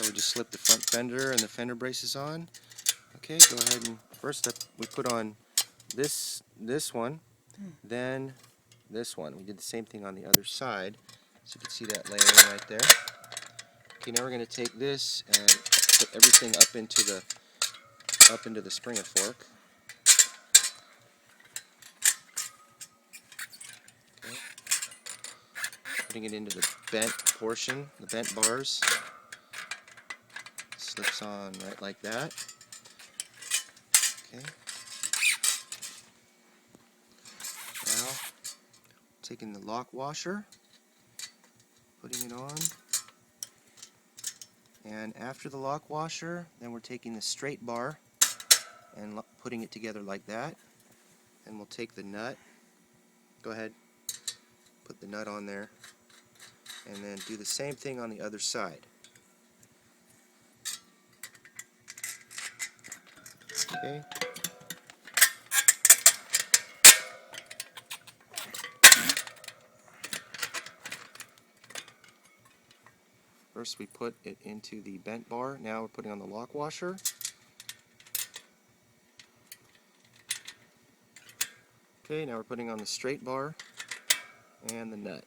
So we just slip the front fender and the fender braces on. Okay, go ahead and first up we put on this one, then this one. We did the same thing on the other side, so you can see that layering right there. Okay, now we're going to take this and put everything up into the springer fork. Okay. Putting it into the bent portion, the bent bars. Slips on right like that. Okay. Now, taking the lock washer, putting it on. And after the lock washer, then we're taking the straight bar and putting it together like that. And we'll take the nut. Go ahead. Put the nut on there. And then do the same thing on the other side. Okay. First we put it into the bent bar. Now we're putting on the lock washer. Okay, now we're putting on the straight bar and the nut.